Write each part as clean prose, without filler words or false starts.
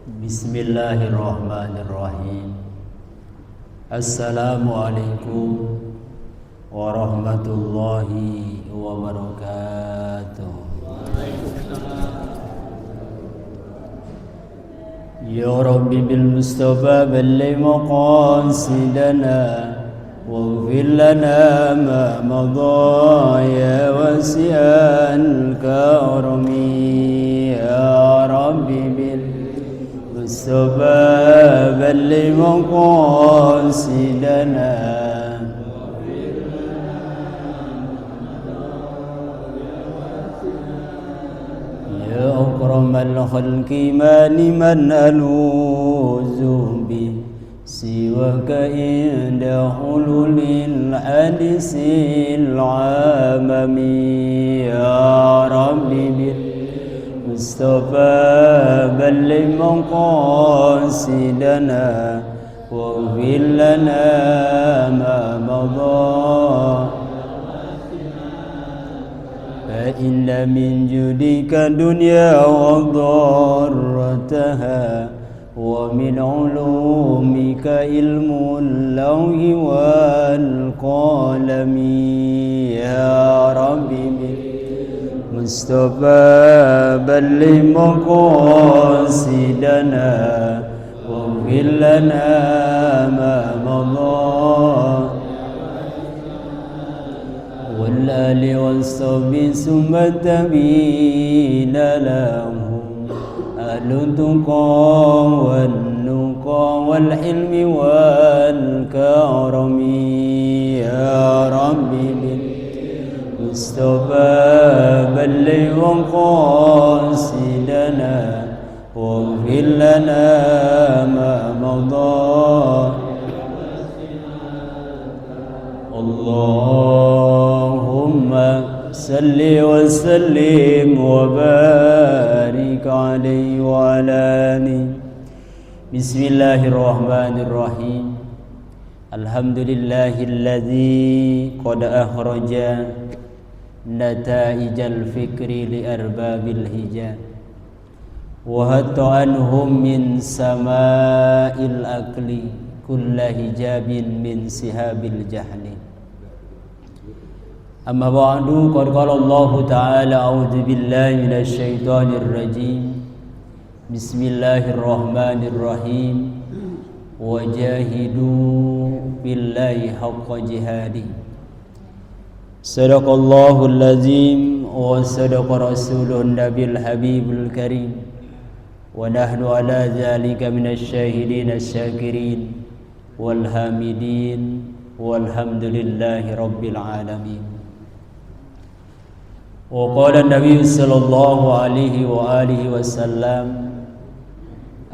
Bismillahirrahmanirrahim. Assalamualaikum warahmatullahi wabarakatuh. Ya Rabbi bil Mustafa balligh maqasidana waghfir lana ma madha ya wasi'al karami. Ya Rabbi bil Mustafa balligh maqasidana ya akramal khalqi man aluzu bi siwaka inda hululil hadisil amami. Ya Rabbi bil Mustafa balligh maqasidana waghfir lana ma madha fa inna min judika dunya wa dharrataha wa min ulumika ilmul lawhi wal qalami. Ya Rabbi bil Mustafa balligh maqasidana waghfir lana ma madha wal ali was-sahbi summa tabina lahum ahlu tuqa wan nuqa wal hilmi wal karami. Ya Rabbi bil Mustafa balligh maqasidana waghfir lana ma madha. Allahumma salli wa sallim wa barik alaihi wa ala alihi. Bismillahirrahmanirrahim. Alhamdulillahilladzi qad akhraja nataijal fikri li arbabil hija wa hatta anhum min sama'il akli kulla hijabin min sihabil jahli. Amma ba'du, qad qala Allah ta'ala a'udzu billahi minasy syaithanir rajim. Bismillahirrahmanirrahim. Wajahidu billahi haqqa jihadi. Sadaqallahul azim wa sadaqa rasuluhun nabiyul habibul karim. Wa nahnu ala dzalika minasy syahidin asy-syakirin wal hamidin walhamdulillahi rabbil alamin. Wa qala an-nabiy sallallahu alaihi wa alihi wasallam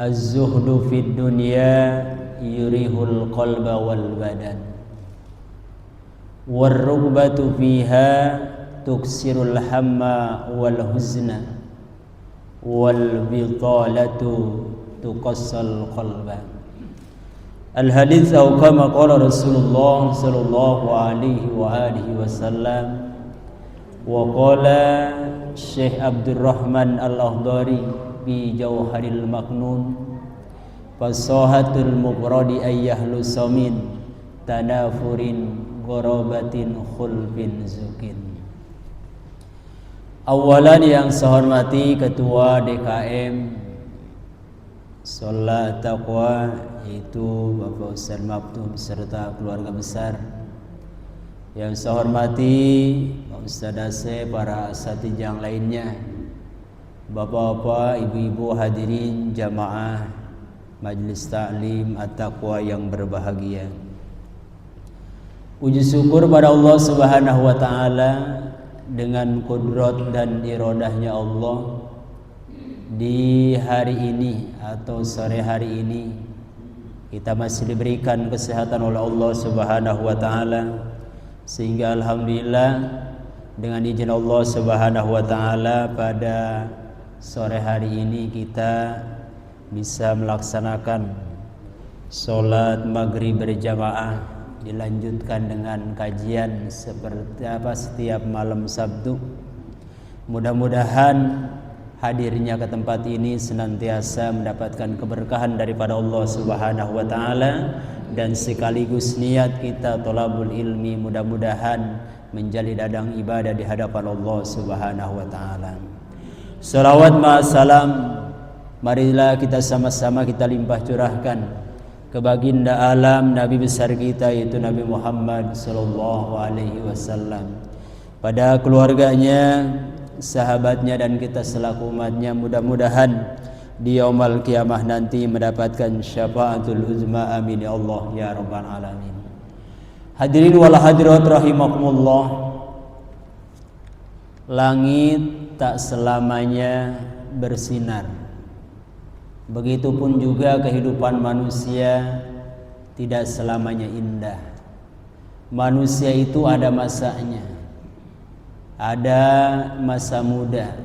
az-zuhdu fid dunya yurihul qalba wal badan war-rughbatu fiha tuksirul hamma wal huzna wal bitalatu tuqassal qalba. Al-hadits atau kama qala Rasulullah sallallahu alaihi wa alihi wasallam. Wa qala Syekh Abdurrahman Al-Akhdari bi Jauharil Maknun fasahatul muqradi ayyahlu samin tanafurin gharabatin khulfin zukin. Awalan yang saya hormati Ketua DKM Sholat Taqwa yaitu Bapak Ustaz Mabtuh beserta keluarga besar. Yang saya hormati Pak Ustaz Asep, para asatidz yang lainnya, bapak-bapak, ibu-ibu hadirin jamaah Majelis Ta'lim At-Taqwa yang berbahagia. Puji syukur pada Allah Subhanahu wa taala, dengan kudrat dan iradahnya Allah, di hari ini atau sore hari ini kita masih diberikan kesehatan oleh Allah Subhanahu wa taala, sehingga alhamdulillah dengan izin Allah Subhanahu wa taala pada sore hari ini kita bisa melaksanakan sholat maghrib berjamaah, dilanjutkan dengan kajian seperti apa setiap malam Sabtu. Mudah-mudahan hadirnya ke tempat ini senantiasa mendapatkan keberkahan daripada Allah Subhanahu wa taala, dan sekaligus niat kita thalabul ilmi mudah-mudahan menjadi ladang ibadah di hadapan Allah Subhanahu wa taala. Salawat ma salam marilah kita sama-sama kita limpah curahkan ke baginda alam Nabi besar kita yaitu Nabi Muhammad sallallahu alaihi wasallam, pada keluarganya, sahabatnya, dan kita selaku umatnya. Mudah-mudahan di yaumul kiamah nanti mendapatkan syafaatul uzma, amin ya Allah ya rabbal alamin. Hadirin wal hadirat rahimakumullah, langit tak selamanya bersinar. Begitupun juga kehidupan manusia tidak selamanya indah. Manusia itu ada masanya. Ada masa muda,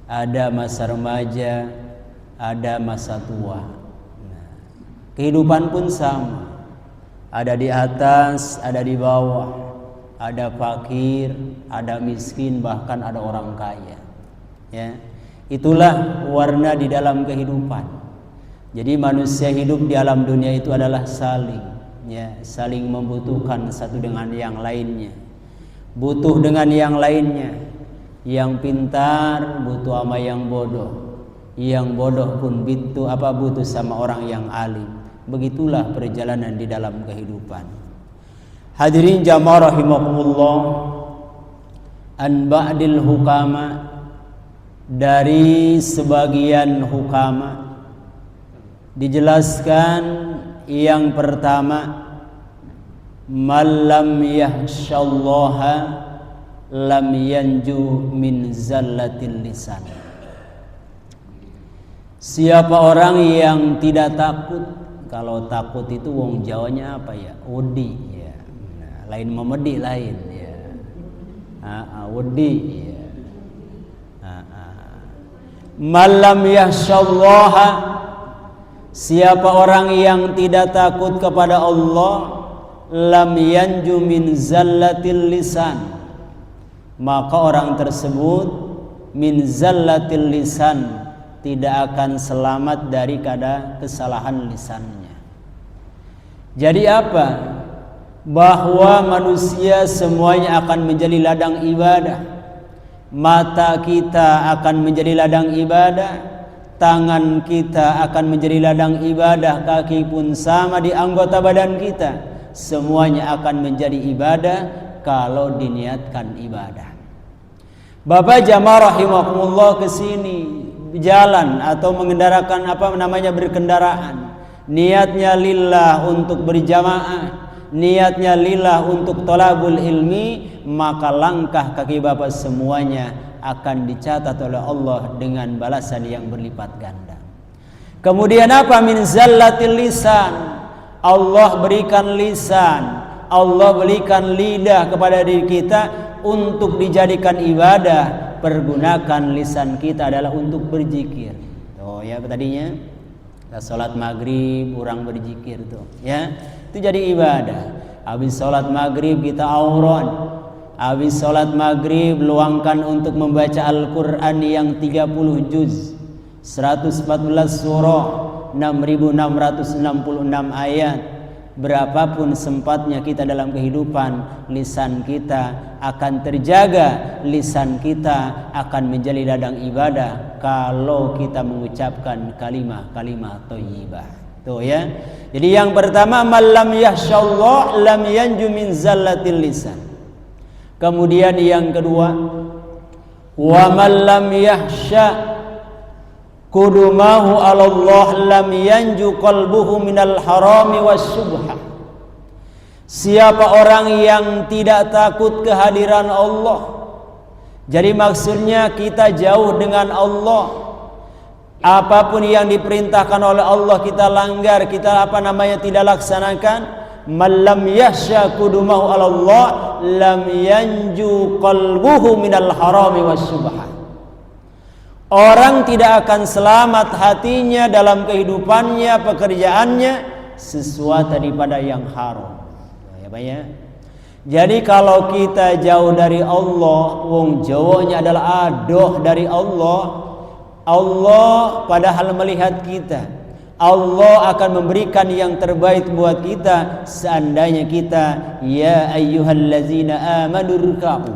ada masa remaja, ada masa tua. Kehidupan pun sama. Ada di atas, ada di bawah. Ada fakir, ada miskin, bahkan ada orang kaya. Ya. Itulah warna di dalam kehidupan. Jadi manusia hidup di alam dunia itu adalah saling, ya, saling membutuhkan satu dengan yang lainnya. Butuh dengan yang lainnya. Yang pintar butuh sama yang bodoh. Yang bodoh pun butuh sama orang yang alim. Begitulah perjalanan di dalam kehidupan. Hadirin jamaah rahimakumullah, an ba'dil hukama, dari sebagian hukama dijelaskan yang pertama, malam yahsyallaha lam yanju min zallatil lisan. Siapa orang yang tidak takut, kalau takut itu wong Jawanya apa ya? Wedi ya. Nah, lain memedi lain ya. Wedi ya. Malam yahsyallaha, siapa orang yang tidak takut kepada Allah, lam yanju min zallatil lisan, maka orang tersebut min zallatil lisan, tidak akan selamat dari kesalahan lisannya. Jadi apa? Bahwa manusia semuanya akan menjadi ladang ibadah. Mata kita akan menjadi ladang ibadah, tangan kita akan menjadi ladang ibadah, kaki pun sama di anggota badan kita. Semuanya akan menjadi ibadah kalau diniatkan ibadah. Bapak jamaah rahimakumullah kesini jalan atau mengendarakan berkendaraan, niatnya lillah untuk berjamaah, niatnya lillah untuk thalabul ilmi, maka langkah kaki bapak semuanya akan dicatat oleh Allah dengan balasan yang berlipat ganda. Kemudian apa? Min zallatil lisan, Allah berikan lisan, Allah berikan lidah kepada diri kita untuk dijadikan ibadah. Pergunakan lisan kita adalah untuk berzikir. Oh ya, tadinya salat maghrib orang berzikir tuh, ya itu jadi ibadah. Habis salat maghrib kita auron. Habis salat maghrib luangkan untuk membaca Al-Quran yang 30 juz, 114 surah, 6.666 ayat. Berapapun sempatnya kita dalam kehidupan, lisan kita akan terjaga, lisan kita akan menjadi ladang ibadah kalau kita mengucapkan kalimat-kalimat thayyibah. Tuh ya. Jadi yang pertama, malam yahsyallah lam yanju min zallatil lisan. Kemudian yang kedua, wa man lam yahsya kudumahu Allah lam yanju qalbuhu minal harami was subha. Siapa orang yang tidak takut kehadiran Allah, jadi maksudnya kita jauh dengan Allah, apapun yang diperintahkan oleh Allah kita langgar, kita tidak laksanakan. Malam yahsya kudumahu Allah lam yanju qalbuhu minal harami was subha. Orang tidak akan selamat hatinya dalam kehidupannya, pekerjaannya, sesuatu daripada yang haram. Ya, Pak ya. Jadi kalau kita jauh dari Allah, wong Jawanya adalah adoh dari Allah, Allah padahal melihat kita. Allah akan memberikan yang terbaik buat kita seandainya kita ya ayyuhallazina amanu ruk'u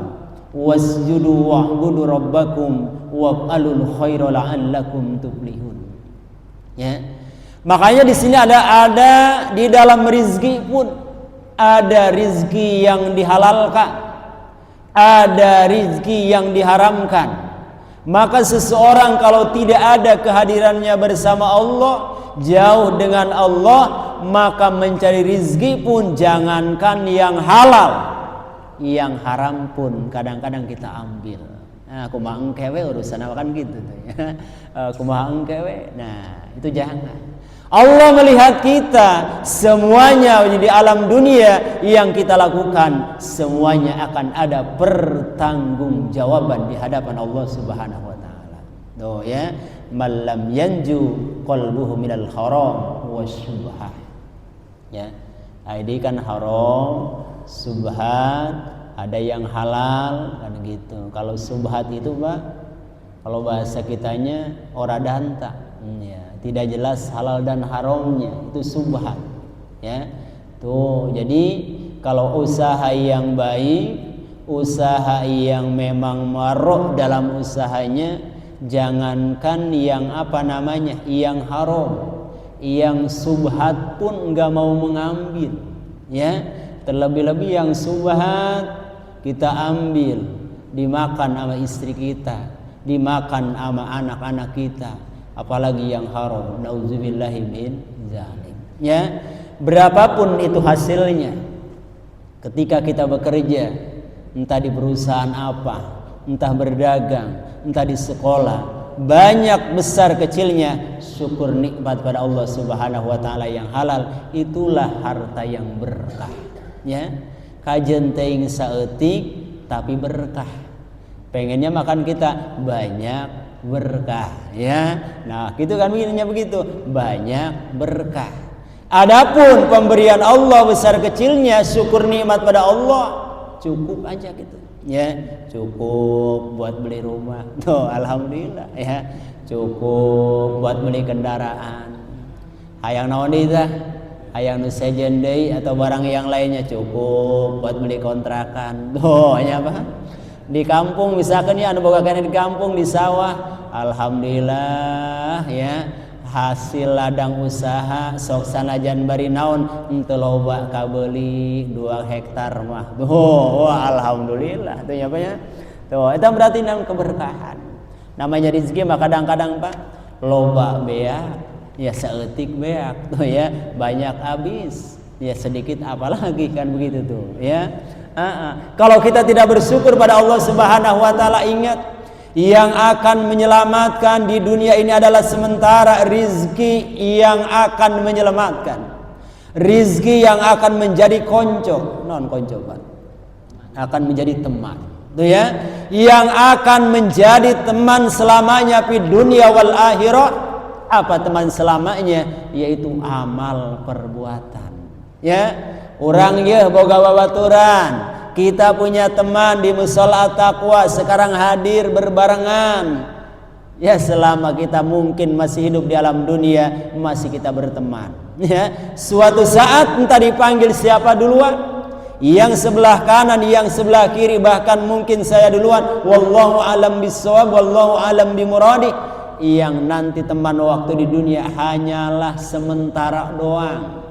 wasjudu wa'budu rabbakum waf'alul khaira la'allakum tuflihun. Ya. Makanya di sini ada di dalam rizki pun ada rizki yang dihalalkan, ada rizki yang diharamkan. Maka seseorang kalau tidak ada kehadirannya bersama Allah, jauh dengan Allah, maka mencari rizki pun jangankan yang halal, yang haram pun kadang-kadang kita ambil. Nah, kumaha engkewe urusan apa kan gitu tuh ya. Kumaha engkewe. Nah, itu jangan. Allah melihat kita semuanya di alam dunia yang kita lakukan semuanya akan ada pertanggungjawaban di hadapan Allah Subhanahu wa taala. Tuh ya, malam yanju qalbuhu minal haram wasyubhat. Ya. Ini kan haram, subhat, ada yang halal kan gitu. Kalau subhat itu Pak, kalau bahasa kitanya ora danta. Ya, tidak jelas halal dan haramnya, itu subhat. Ya. Tuh, jadi kalau usaha yang baik, usaha yang memang marok dalam usahanya, jangankan yang apa namanya, yang haram, yang subhat pun enggak mau mengambil. Ya, terlebih-lebih yang subhat kita ambil, dimakan sama istri kita, dimakan sama anak-anak kita, apalagi yang haram. Nauzubillahi min dzalik. Ya, berapapun itu hasilnya, ketika kita bekerja, entah di perusahaan apa, entah berdagang, entah di sekolah, banyak besar kecilnya, syukur nikmat pada Allah Subhanahu wa taala yang halal, itulah harta yang berkah. Ya, kajen teuing saeutik tapi berkah. Pengennya makan kita banyak berkah, ya. Nah, gitu kan begininya begitu, banyak berkah. Adapun pemberian Allah besar kecilnya, syukur nikmat pada Allah, cukup aja gitu. Ya, cukup buat beli rumah. Tuh, alhamdulillah ya. Cukup buat beli kendaraan. Hayang naon deui tah? Hayang nu sejen deui atau barang yang lainnya, cukup buat beli kontrakan. Tuh, nya apa? Di kampung misalkan ya anu boga kana di kampung di sawah, alhamdulillah ya, hasil ladang usaha sok sanajan bari naon henteu loba kabeuli 2 hektar mah. Tuh, wah alhamdulillah. Tuh nya apa ya? Tuh, eta berarti nang keberkahan. Namanya rezeki mah kadang-kadang Pak loba beak, ya saeutik beak tuh ya, banyak habis, ya sedikit apalagi kan begitu tuh ya. Kalau kita tidak bersyukur pada Allah Subhanahu wa taala, ingat yang akan menyelamatkan di dunia ini adalah sementara rizki yang akan menyelamatkan, rizki yang akan menjadi konco, non konco Pak, akan menjadi teman, tuh ya, yang akan menjadi teman selamanya di dunia wal akhirah. Apa teman selamanya? Yaitu amal perbuatan. Ya, orang ya boga babaturan, kita punya teman di mushola taqwa sekarang hadir berbarengan. Ya, selama kita mungkin masih hidup di alam dunia, masih kita berteman. Ya, suatu saat entah dipanggil siapa duluan, yang sebelah kanan, yang sebelah kiri, bahkan mungkin saya duluan. Wallahu alam bissawab, wallahu alam bimuradi. Yang nanti teman waktu di dunia hanyalah sementara doang.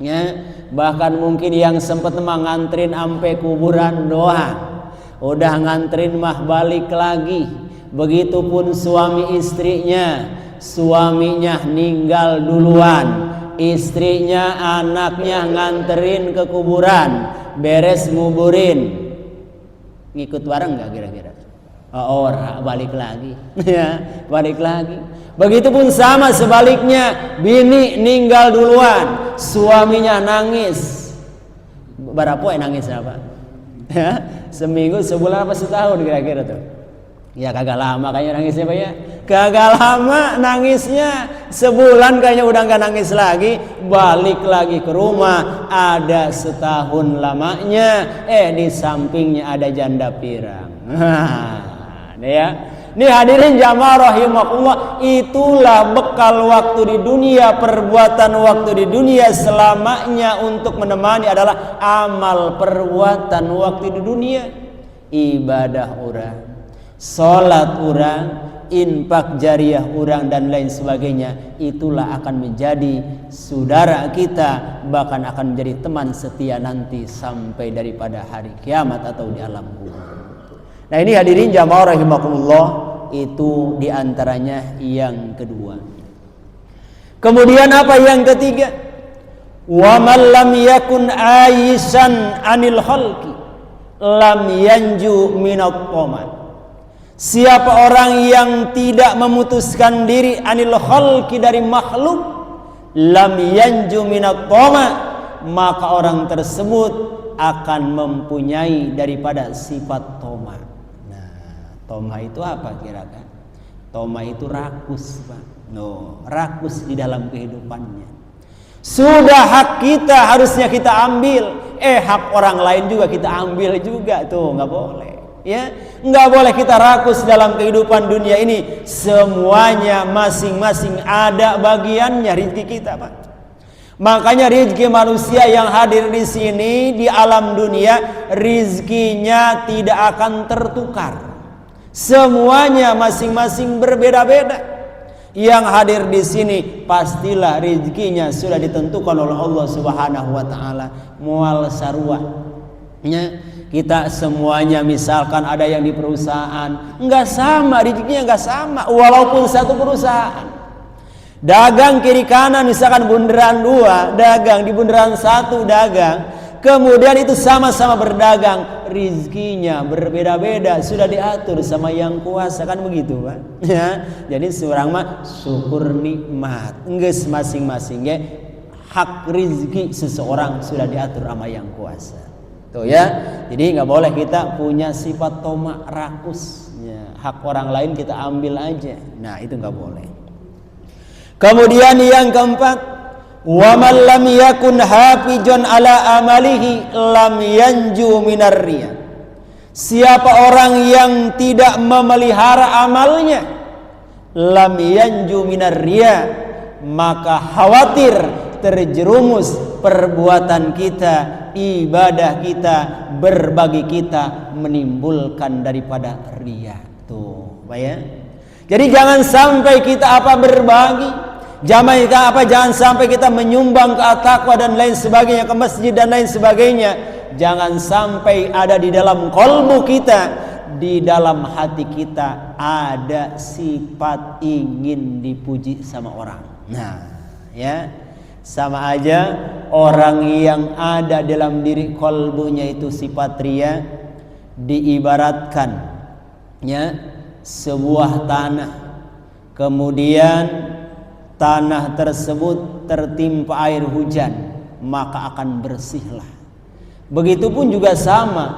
Ya, bahkan mungkin yang sempat ngantrin sampai kuburan doang, udah ngantrin mah balik lagi. Begitupun suami istrinya, suaminya ninggal duluan, istrinya anaknya nganterin ke kuburan, beres nguburin, ngikut bareng nggak kira-kira? Ora, balik lagi. Ya, balik lagi. Begitupun sama sebaliknya, bini ninggal duluan, suaminya nangis. Berapa nangis apa? Ya, seminggu, sebulan apa setahun kira-kira tuh? Ya kagak lama kayaknya nangisnya Pak ya. Kagak lama nangisnya, sebulan kayaknya udah nggak nangis lagi. Balik lagi ke rumah, ada setahun lamanya. Di sampingnya ada janda pirang. Nih ya. Nih hadirin jamaah rahimakumullah, itulah bekal waktu di dunia, perbuatan waktu di dunia selamanya untuk menemani adalah amal perbuatan waktu di dunia. Ibadah orang, salat orang, infak jariah orang dan lain sebagainya, itulah akan menjadi saudara kita, bahkan akan menjadi teman setia nanti sampai daripada hari kiamat atau di alam kubur. Nah ini hadirin jamaah rahimakumullah, itu diantaranya yang kedua. Kemudian apa yang ketiga? Wa man lam yakun aisan anil khalqi lam yanju minat taman. Siapa orang yang tidak memutuskan diri anil khalqi dari makhluk, lam yanju minat taman, maka orang tersebut akan mempunyai daripada sifat toma. Toma itu apa kira-kira? Toma itu rakus, Pak. Rakus di dalam kehidupannya. Sudah hak kita harusnya kita ambil, hak orang lain juga kita ambil juga, tuh nggak boleh. Ya, nggak boleh kita rakus dalam kehidupan dunia ini. Semuanya masing-masing ada bagiannya rezeki kita, Pak. Makanya rezeki manusia yang hadir di sini di alam dunia, rezekinya tidak akan tertukar. Semuanya masing-masing berbeda-beda. Yang hadir di sini pastilah rezekinya sudah ditentukan oleh Allah Subhanahu wa taala. Mual sarwa. Kita semuanya misalkan ada yang di perusahaan, enggak sama rezekinya, enggak sama walaupun satu perusahaan. Dagang kiri kanan misalkan bundaran 2 dagang, di bundaran 1 dagang, kemudian itu sama-sama berdagang, rizkinya berbeda-beda, sudah diatur sama yang kuasa, kan begitu Pak ya. Jadi seorang mah syukur nikmat, enggeus masing-masing ya, hak rizki seseorang sudah diatur sama yang kuasa tuh ya. Jadi nggak boleh kita punya sifat toma rakus ya, hak orang lain kita ambil aja, nah itu nggak boleh. Kemudian yang keempat, wa man lam yakun hafijan ala amalihi lam yanju minar riya. Siapa orang yang tidak memelihara amalnya, lam yanju minar riya, maka khawatir terjerumus perbuatan kita, ibadah kita, berbagi kita menimbulkan daripada riya. Tuh, Pak ya. Jadi jangan sampai kita berbagi, jangan sampai kita menyumbang ke at-taqwa dan lain sebagainya, ke masjid dan lain sebagainya. Jangan sampai ada di dalam kolbu kita, di dalam hati kita ada sifat ingin dipuji sama orang. Nah, ya, sama aja orang yang ada dalam diri kolbunya itu sifat riya, diibaratkan ya sebuah tanah, kemudian tanah tersebut tertimpa air hujan, maka akan bersihlah. Begitupun juga sama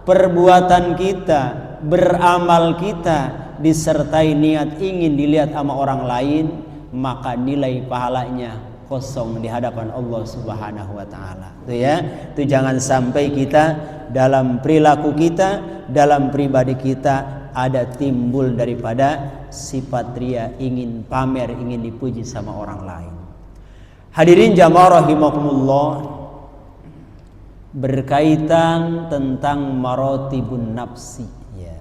perbuatan kita, beramal kita disertai niat ingin dilihat sama orang lain, maka nilai pahalanya kosong di hadapan Allah Subhanahu wa taala. Itu ya, itu jangan sampai kita dalam perilaku kita, dalam pribadi kita ada timbul daripada sifat riya, ingin pamer, ingin dipuji sama orang lain. Hadirin jamaah rahimakumullah, berkaitan tentang marotibun nafsi ya.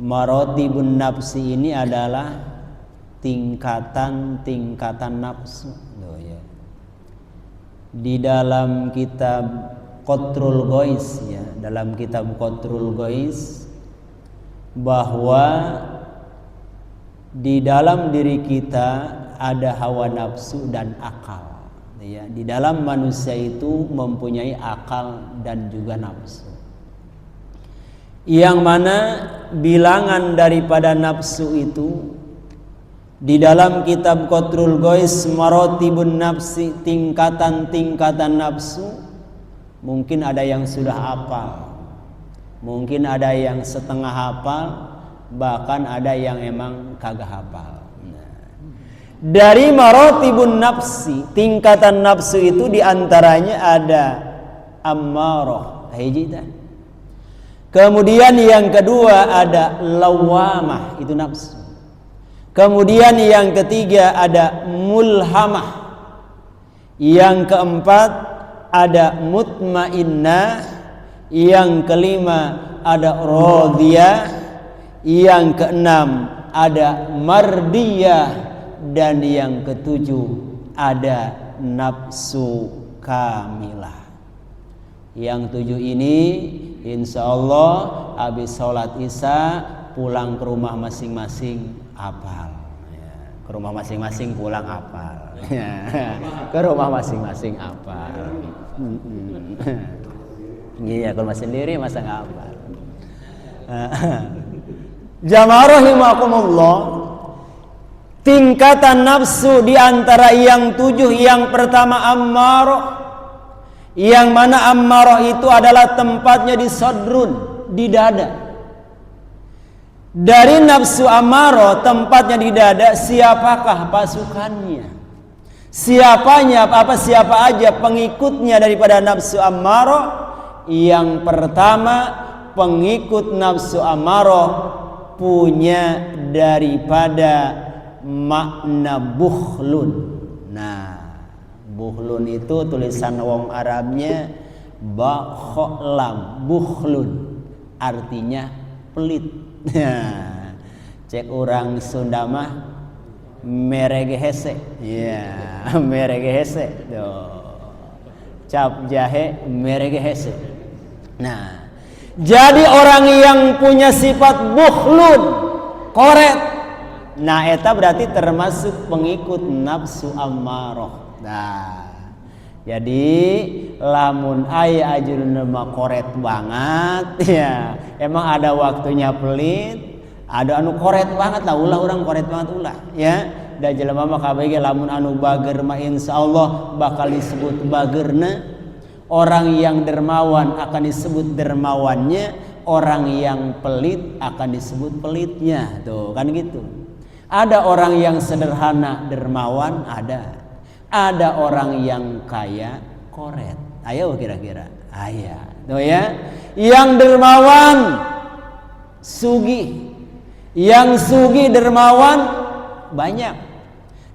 Marotibun nafsi ini adalah tingkatan-tingkatan nafsu ya. Di dalam kitab Qatrul Ghais ya, dalam kitab Qatrul Ghais, bahwa di dalam diri kita ada hawa nafsu dan akal ya. Di dalam manusia itu mempunyai akal dan juga nafsu, yang mana bilangan daripada nafsu itu di dalam kitab Qatrul Ghais, marotibun nafsi, tingkatan-tingkatan nafsu, mungkin ada yang sudah hafal, mungkin ada yang setengah hafal, bahkan ada yang emang kagak hafal. Dari maratibun nafsi, tingkatan nafsu itu diantaranya ada ammarah, hiji. Kemudian yang kedua ada lawamah, itu nafsu. Kemudian yang ketiga ada mulhamah. Yang keempat ada mutmainnah. Yang kelima ada radiyah. Yang keenam ada mardiyah. Dan yang ketujuh ada nafsu kamilah. Yang tujuh ini insya Allah habis sholat isya pulang ke rumah masing-masing hafal. Ke rumah masing-masing pulang hafal. Ke rumah masing-masing hafal. Iya, kalau masih sendiri masa nggak hafal. Jamaah rahimakumullah. Tingkatan nafsu di antara yang tujuh, yang pertama ammarah, yang mana ammarah itu adalah tempatnya di sadrun, di dada. Dari nafsu ammarah tempatnya di dada, siapakah pasukannya? Siapa aja pengikutnya daripada nafsu ammarah? Yang pertama, pengikut nafsu ammarah punya daripada makna bukhlun. Nah, bukhlun itu tulisan wong Arabnya bakholam, bukhlun artinya pelit. Cek orang Sunda mah merege hese. Ya, merege hese. Cap jahe merege hese. Nah, jadi orang yang punya sifat bukhlun, koret, nah eta berarti termasuk pengikut nafsu ammarah. Nah, jadi lamun aya ajurna mah koret banget ya. Emang ada waktunya pelit, ada anu koret banget lah, ulah orang koret banget ulah ya. Da jelema mah kabeh lamun anu bager mah insyaallah bakal disebut bagerna. Orang yang dermawan akan disebut dermawannya, orang yang pelit akan disebut pelitnya. Tuh kan gitu. Ada orang yang sederhana dermawan, ada orang yang kaya koret. Ayo kira-kira, aya. Tuh ya. Yang dermawan sugih, yang sugih dermawan banyak.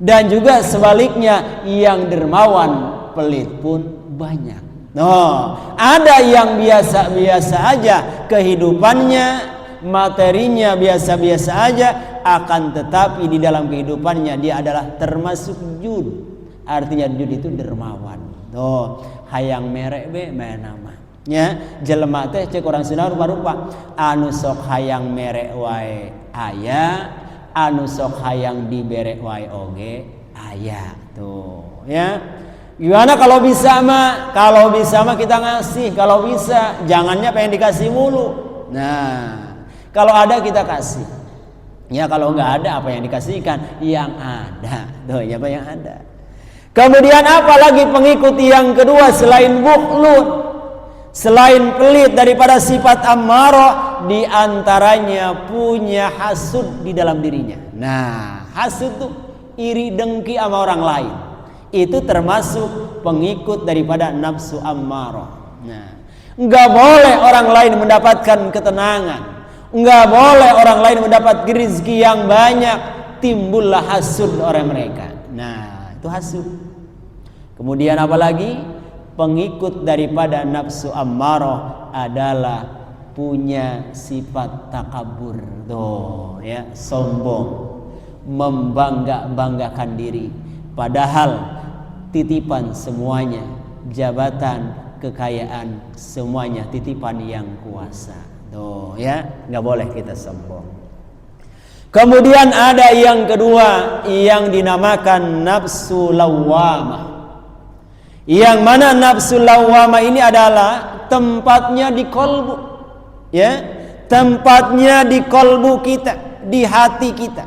Dan juga sebaliknya, yang dermawan pelit pun banyak. Ada yang biasa-biasa aja kehidupannya, materinya biasa-biasa aja, akan tetapi di dalam kehidupannya dia adalah termasuk jud. Artinya jud itu dermawan. Hayang merek be nama. Ya, jelema teh cek orang Sunda rupa-rupa anu sok hayang merek wae aya, anu sok hayang dibere wae oge aya. Tuh, ya. Gimana kalau bisa mah? Kalau bisa mah kita ngasih, kalau bisa jangannya pengen dikasih mulu. Nah, kalau ada kita kasih. Ya kalau nggak ada apa yang dikasihkan? Yang ada. Tuh, ya apa yang ada. Kemudian apa lagi pengikut yang kedua selain bukhlun, selain pelit daripada sifat ammarah, di antaranya punya hasud di dalam dirinya. Nah, hasud tuh iri dengki sama orang lain. Itu termasuk pengikut daripada nafsu ammarah. Nah, nggak boleh orang lain mendapatkan ketenangan. Enggak boleh orang lain mendapat rezeki yang banyak, timbullah hasud oleh mereka. Nah, itu hasud. Kemudian apa lagi? Pengikut daripada nafsu ammarah adalah punya sifat takabur. Tuh, ya, sombong, membangga-banggakan diri. Padahal titipan semuanya, jabatan, kekayaan, semuanya titipan yang kuasa. Tuh ya, nggak boleh kita sombong. Kemudian ada yang kedua yang dinamakan nafsu lawwamah. Yang mana nafsu lawwamah ini adalah tempatnya di kolbu, ya, tempatnya di kolbu kita, di hati kita.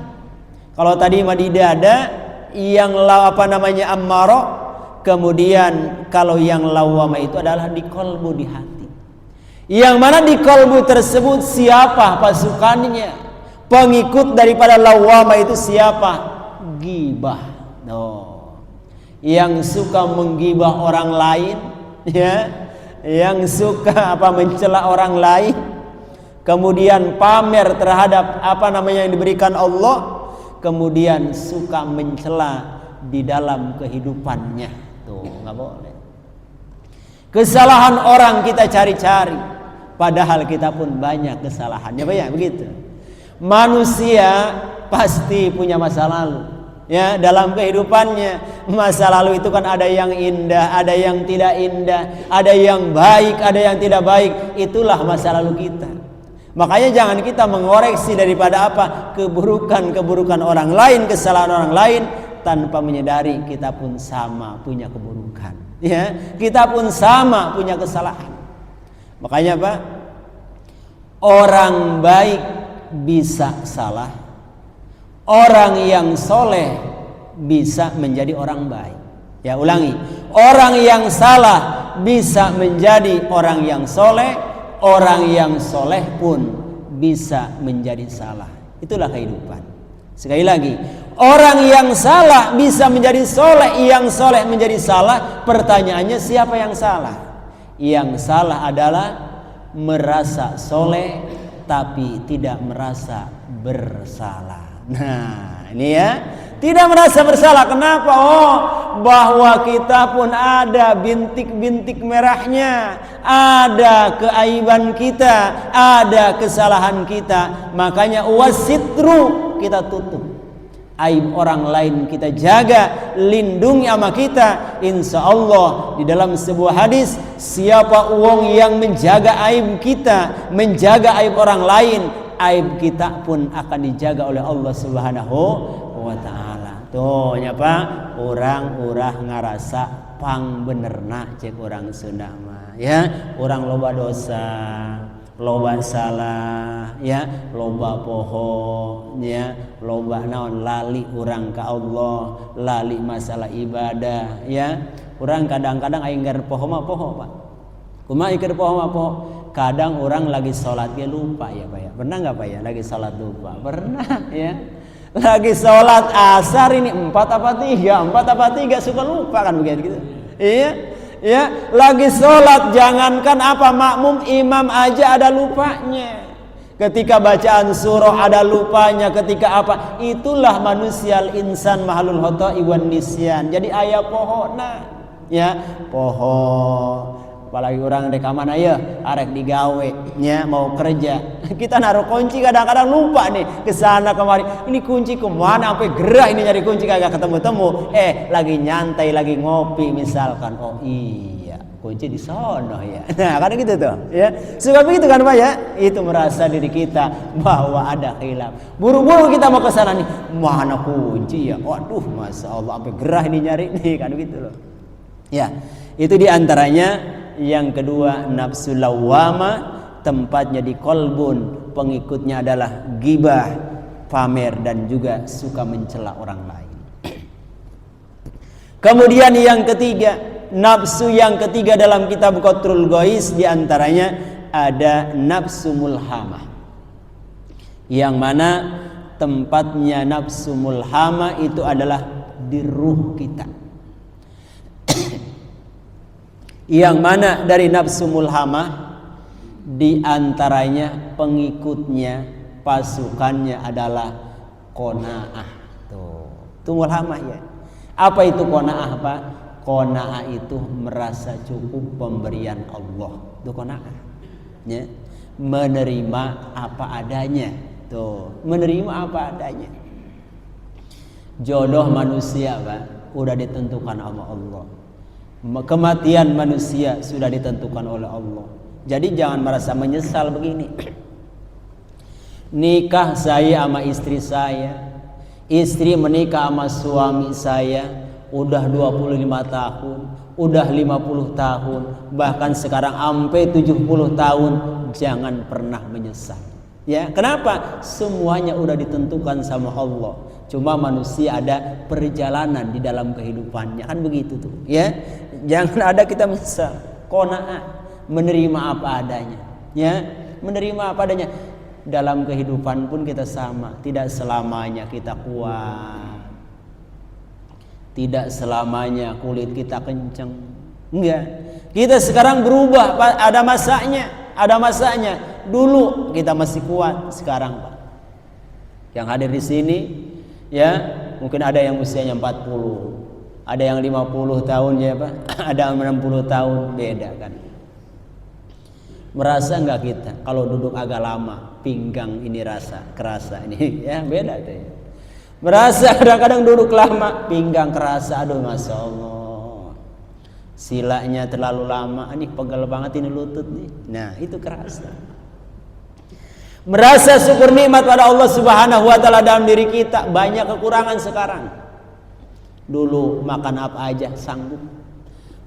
Kalau tadi mah di dada, yang ammarah, kemudian kalau yang lawwamah itu adalah di kolbu, di hati. Yang mana di kolbu tersebut siapa pasukannya? Pengikut daripada lawama itu siapa? Ghibah. Yang suka menggibah orang lain, ya, yang suka mencela orang lain, kemudian pamer terhadap yang diberikan Allah, kemudian suka mencela di dalam kehidupannya. Tuh, nggak boleh. Kesalahan orang kita cari-cari, padahal kita pun banyak kesalahannya, banyak begitu. Manusia pasti punya masa lalu, ya, dalam kehidupannya. Masa lalu itu kan ada yang indah, ada yang tidak indah, ada yang baik, ada yang tidak baik. Itulah masa lalu kita. Makanya jangan kita mengoreksi daripada keburukan-keburukan orang lain, kesalahan orang lain, tanpa menyadari kita pun sama punya keburukan, ya, kita pun sama punya kesalahan. Makanya orang baik bisa salah, orang yang soleh bisa menjadi orang baik. Ya, ulangi, orang yang salah bisa menjadi orang yang soleh, orang yang soleh pun bisa menjadi salah. Itulah kehidupan. Sekali lagi, orang yang salah bisa menjadi soleh, yang soleh menjadi salah. Pertanyaannya, siapa yang salah? Yang salah adalah merasa soleh tapi tidak merasa bersalah. Nah, ini ya, tidak merasa bersalah. Kenapa? Bahwa kita pun ada bintik-bintik merahnya, ada keaiban kita, ada kesalahan kita. Makanya wasitru, kita tutup aib orang lain, kita jaga, lindungi sama kita. Insya Allah di dalam sebuah hadis, siapa uang yang menjaga aib kita, menjaga aib orang lain, aib kita pun akan dijaga oleh Allah Subhanahu wa ta'ala. Tuh nyapa, orang urah ngarasa pang benerna, cek orang Sunda mah, ya, orang loba dosa, loba salah, ya, loba poho, ya, loba naon, lali urang ka Allah, lali masalah ibadah, ya. Urang kadang-kadang aing nger poho mah poho, Pak. Kumaha keur poho mah poho? Kadang orang lagi sholat dia lupa, ya Pak ya. Pernah nggak Pak ya? Lagi sholat lupa? Pernah, ya. Lagi sholat asar ini 4 apa 3 suka lupa kan begitu. Iya. Ya, lagi sholat, jangankan makmum, imam aja ada lupanya. Ketika bacaan surah ada lupanya, ketika itulah manusia insan mahalul khata wan nisyan. Jadi aya pohona, ya, poho. Apalagi orang rekaman aja, arek digawe, ya, mau kerja. Kita naruh kunci kadang-kadang lupa nih, kesana kemari. Ini kunci kemana? Sampai gerah ini nyari kunci kagak ketemu-temu. Lagi nyantai, lagi ngopi misalkan. Oh iya, kunci di sono ya. Nah, kadang gitu tuh, ya. Suka begitu kan Pak ya? Itu merasa diri kita bahwa ada khilaf. Buru-buru kita mau ke sana nih, mana kunci ya? Waduh, Masya Allah, sampai gerah ini nyari nih, kan gitu loh. Ya, itu diantaranya. Yang kedua, nafsu lawwama, tempatnya di kolbun, pengikutnya adalah ghibah, pamer, dan juga suka mencela orang lain. Kemudian yang ketiga, nafsu yang ketiga dalam kitab Qatrul Ghais, diantaranya ada nafsu mulhamah, yang mana tempatnya nafsu mulhamah itu adalah di ruh kita. Yang mana dari nafsu mulhamah, diantaranya pengikutnya, pasukannya adalah qanaah. Tuh mulhamah ya. Apa itu qanaah Pak? Qanaah itu merasa cukup pemberian Allah. Itu qanaah, ya. Menerima apa adanya. Tuh, menerima apa adanya. Jodoh manusia Pak udah ditentukan sama Allah. Kematian manusia sudah ditentukan oleh Allah. Jadi jangan merasa menyesal begini. Nikah saya sama istri saya, istri menikah sama suami saya, udah 25 tahun, udah 50 tahun, bahkan sekarang sampai 70 tahun, jangan pernah menyesal. Ya, kenapa? Semuanya udah ditentukan sama Allah. Cuma manusia ada perjalanan di dalam kehidupannya, kan begitu tuh, ya. Jangan ada kita menyesal. Qanaah, menerima apa adanya, ya, menerima apa adanya. dalam kehidupan pun kita sama. Tidak selamanya kita kuat, tidak selamanya kulit kita kenceng. Enggak. Kita sekarang berubah, ada masanya. Dulu kita masih kuat, sekarang Pak. Yang hadir di sini ya, mungkin ada yang usianya 40, ada yang 50 tahun ya Pak, ada yang 60 tahun, beda kan. Merasa enggak kita kalau duduk agak lama, pinggang ini kerasa ini ya, beda tuh ya. Merasa kadang-kadang duduk lama, pinggang kerasa, aduh Masya Allah, silanya terlalu lama, ini pegel banget ini lutut nih. Nah itu kerasa. Merasa syukur nikmat pada Allah Subhanahu wa Ta'ala dalam diri kita. Banyak kekurangan sekarang. Dulu makan apa aja sanggup.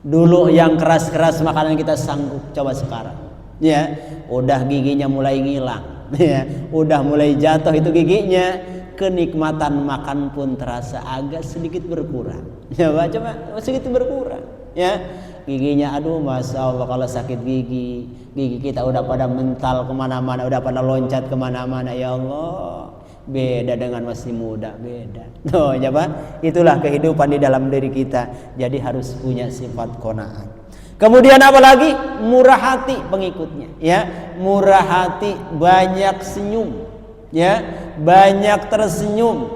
Dulu yang keras-keras makanan kita sanggup. Coba sekarang ya, udah giginya mulai ngilang ya, udah mulai jatuh itu giginya, kenikmatan makan pun terasa agak sedikit berkurang. Coba sedikit berkurang ya. Giginya aduh Masya Allah, kalau sakit gigi kita udah pada mental kemana-mana, udah pada loncat kemana-mana. Ya Allah, beda dengan masih muda, beda. Tuh coba, itulah kehidupan di dalam diri kita. Jadi harus punya sifat qanaah. Kemudian apa lagi? Murah hati pengikutnya ya. Murah hati, banyak senyum ya, banyak tersenyum.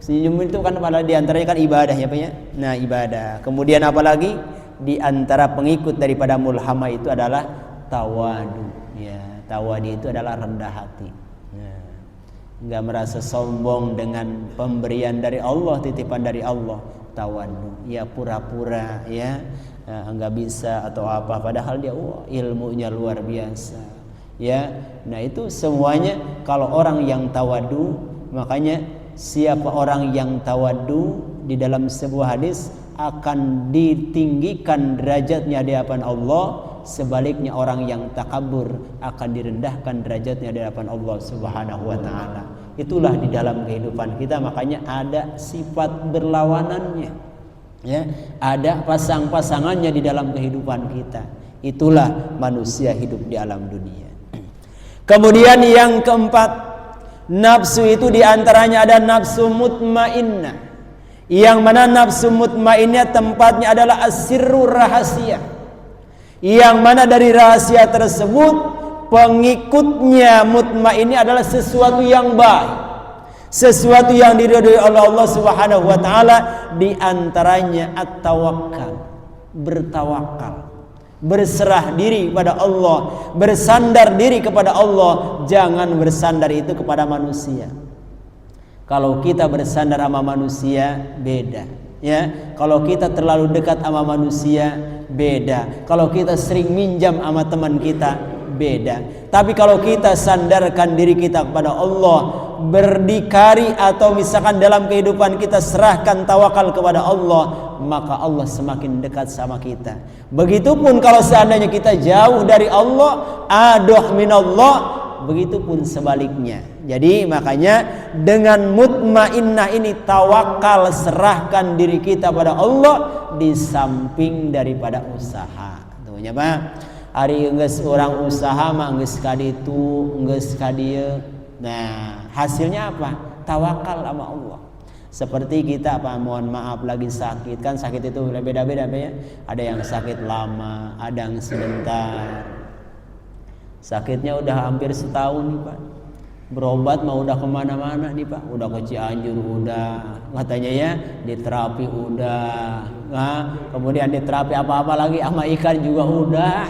Senyum itu kan pada diantaranya kan ibadah ya Pak ya. Nah ibadah. Kemudian apa lagi? Di antara pengikut daripada mulhamah itu adalah tawadu ya. Tawadu itu adalah rendah hati ya. Enggak merasa sombong dengan pemberian dari Allah, titipan dari Allah. Tawadu ya, pura-pura ya, enggak bisa atau apa, padahal dia ilmunya luar biasa ya. Nah itu semuanya kalau orang yang tawadu. Makanya siapa orang yang tawadu, di dalam sebuah hadis akan ditinggikan derajatnya di hadapan Allah. Sebaliknya orang yang takabur akan direndahkan derajatnya di hadapan Allah Subhanahu wa Ta'ala. Itulah di dalam kehidupan kita. Makanya ada sifat berlawanannya ya, ada pasang-pasangannya di dalam kehidupan kita. Itulah manusia hidup di alam dunia. Kemudian yang keempat, nafsu itu diantaranya ada nafsu mutmainnah, yang mana nafsu mutmainnah tempatnya adalah asirru, rahasia, yang mana dari rahasia tersebut pengikutnya mutmainnah adalah sesuatu yang baik, sesuatu yang diridhoi oleh Allah Subhanahu wa Ta'ala. Diantaranya at-tawakkal, bertawakal, berserah diri kepada Allah, bersandar diri kepada Allah. Jangan bersandar itu kepada manusia. Kalau kita bersandar sama manusia beda ya. Kalau kita terlalu dekat sama manusia beda. Kalau kita sering minjam sama teman kita beda. Tapi kalau kita sandarkan diri kita kepada Allah, berdikari atau misalkan dalam kehidupan kita serahkan tawakal kepada Allah, maka Allah semakin dekat sama kita. Begitupun kalau seandainya kita jauh dari Allah, aduh minallah, begitupun sebaliknya. Jadi makanya dengan mutmainnah ini, tawakal, serahkan diri kita pada Allah di samping daripada usaha. Tuh ya Pak. Hari geus orang usaha mah geus ka ditu, geus ka dieu. Nah, hasilnya apa? Tawakal sama Allah. Seperti kita mohon maaf lagi sakit, kan sakit itu beda-beda ya. Ada yang sakit lama, ada yang sebentar. Sakitnya udah hampir setahun nih Pak. Berobat mah udah kemana-mana nih Pak. Udah ke Cianjur udah, katanya ya, di terapi udah. Nah, kemudian di terapi apa-apa lagi, sama ikan juga udah.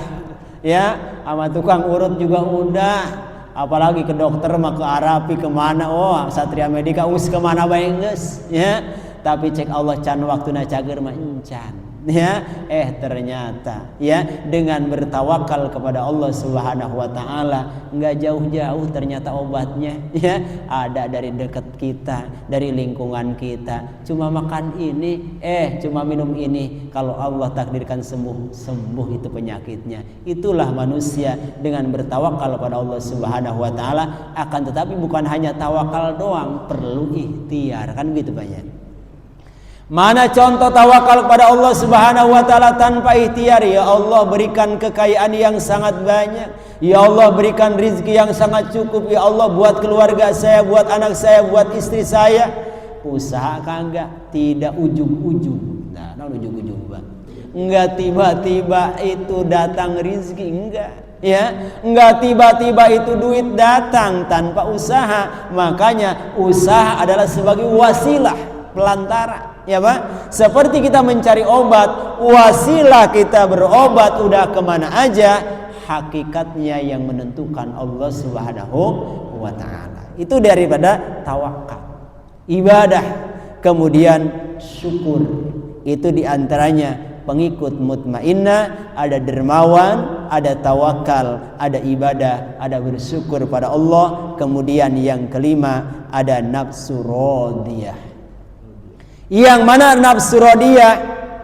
Ya, sama tukang urut juga udah. Apalagi ke dokter mah ke Arapi kemana, Satria Medika kemana bae geus ya. Tapi cek Allah can waktuna cager mah encan ya. Ternyata ya, dengan bertawakal kepada Allah Subhanahu wa Ta'ala, enggak jauh-jauh ternyata obatnya ya, ada dari dekat kita, dari lingkungan kita. Cuma makan ini, cuma minum ini, kalau Allah takdirkan sembuh itu penyakitnya. Itulah manusia dengan bertawakal kepada Allah Subhanahu wa Ta'ala. Akan tetapi bukan hanya tawakal doang, perlu ikhtiar, kan gitu banyak. Mana contoh tawakal kepada Allah Subhanahu wa taala tanpa ikhtiar? Ya Allah, berikan kekayaan yang sangat banyak. Ya Allah, berikan rizki yang sangat cukup. Ya Allah, buat keluarga saya, buat anak saya, buat istri saya. Usaha kagak, tidak ujung-ujung. Nah, ujung-ujung, Bang. Enggak tiba-tiba itu datang rizki, enggak. Ya, enggak tiba-tiba itu duit datang tanpa usaha. Makanya usaha adalah sebagai wasilah, pelantara. Ya Pak, seperti kita mencari obat, wasilah kita berobat udah kemana aja, hakikatnya yang menentukan Allah Subhanahu wa taala. Itu daripada tawakal, ibadah, kemudian syukur. Itu diantaranya pengikut mutmainnah, ada dermawan, ada tawakal, ada ibadah, ada bersyukur pada Allah. Kemudian yang kelima ada nafsu radiyah. Yang mana nafsu radiyah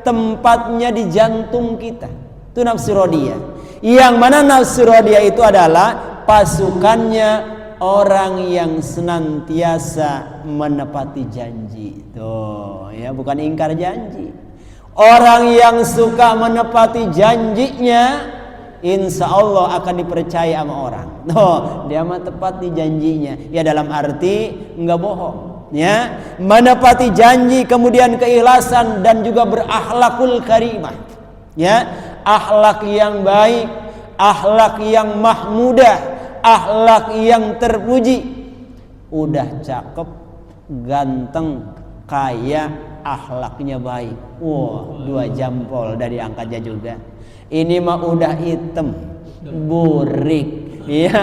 tempatnya di jantung kita. Itu nafsu radiyah. Yang mana nafsu radiyah itu adalah pasukannya orang yang senantiasa menepati janji. Tuh, ya, bukan ingkar janji. Orang yang suka menepati janjinya, insya Allah akan dipercaya sama orang. Tuh, dia mah tepat di janjinya. Ya, dalam arti enggak bohong. Ya, menepati janji, kemudian keikhlasan dan juga berakhlakul karimah. Ya, akhlak yang baik, akhlak yang mahmudah, akhlak yang terpuji. Udah cakep, ganteng, kaya, akhlaknya baik. Wah, 2 jempol dari angkatnya juga. Ini mah udah hitam, burik. Ya.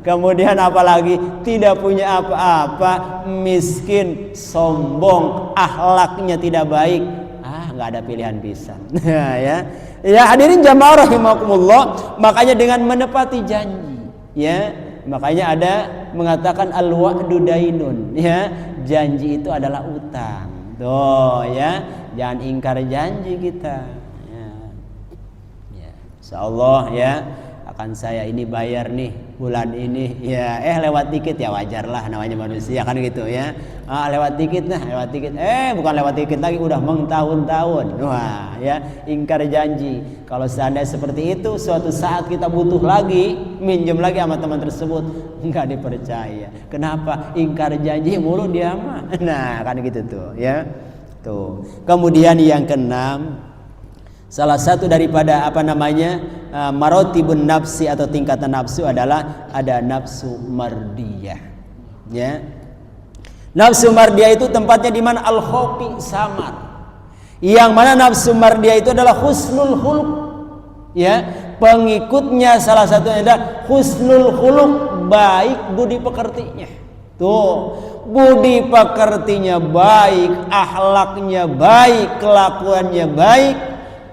Kemudian apalagi tidak punya apa-apa, miskin, sombong, akhlaknya tidak baik. Nggak ada pilihan pisan. Ya. Ya, hadirin jamaah rahimakumullah, makanya dengan menepati janji, ya. Makanya ada mengatakan al-wa'du dainun, ya. Janji itu adalah utang. Tuh, ya. Jangan ingkar janji kita. Ya. Ya. Insyaallah, ya. Akan saya ini bayar nih bulan ini, ya lewat dikit, ya wajar lah, namanya manusia kan gitu, ya. Lewat dikit, bukan lewat dikit lagi, udah tahun-tahun. Wah, ya, ingkar janji. Kalau seandainya seperti itu, suatu saat kita butuh lagi, minjem lagi sama teman tersebut, nggak dipercaya. Kenapa? Ingkar janji mulu dia mah. Nah, kan gitu tuh, ya. Tuh. Kemudian yang keenam, salah satu daripada marotibun nafsi atau tingkatan nafsu adalah ada nafsu mardiyah. Ya. Nafsu mardiyah itu tempatnya di mana? Al-khofi, samar. Yang mana nafsu mardiyah itu adalah husnul khuluq. Ya, pengikutnya salah satunya adalah husnul khuluq, baik budi pekertinya. Tuh, budi pekertinya baik, akhlaknya baik, kelakuannya baik.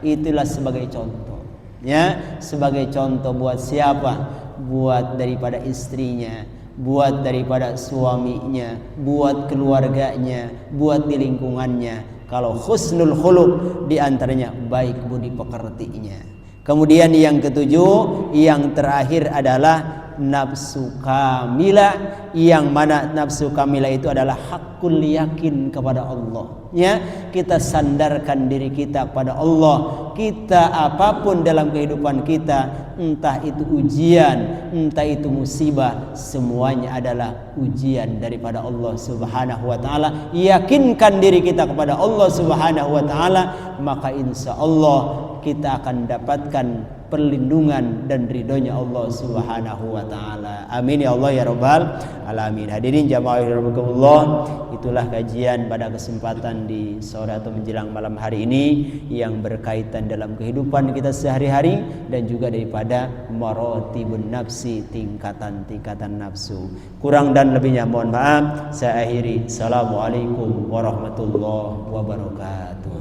Itulah sebagai contoh, ya, sebagai contoh buat siapa? Buat daripada istrinya, buat daripada suaminya, buat keluarganya, buat di lingkungannya. Kalau husnul khuluq, diantaranya baik budi pekertinya. Kemudian yang ketujuh, yang terakhir adalah nafsu kamilah, yang mana nafsu kamilah itu adalah hakul yakin kepada Allah. Ya, kita sandarkan diri kita kepada Allah. Kita apapun dalam kehidupan kita, entah itu ujian, entah itu musibah, semuanya adalah ujian daripada Allah Subhanahu wa taala. Yakinkan diri kita kepada Allah Subhanahu wa taala, maka insya Allah kita akan dapatkan perlindungan dan ridhonya Allah Subhanahu wa taala. Amin ya Allah ya rabbal alamin. Hadirin jamaah rahimakumullah, itulah kajian pada kesempatan di sore atau menjelang malam hari ini yang berkaitan dalam kehidupan kita sehari-hari dan juga daripada marotibun nafsi, tingkatan-tingkatan nafsu. Kurang dan lebihnya mohon maaf. Saya akhiri. Assalamualaikum warahmatullahi wabarakatuh.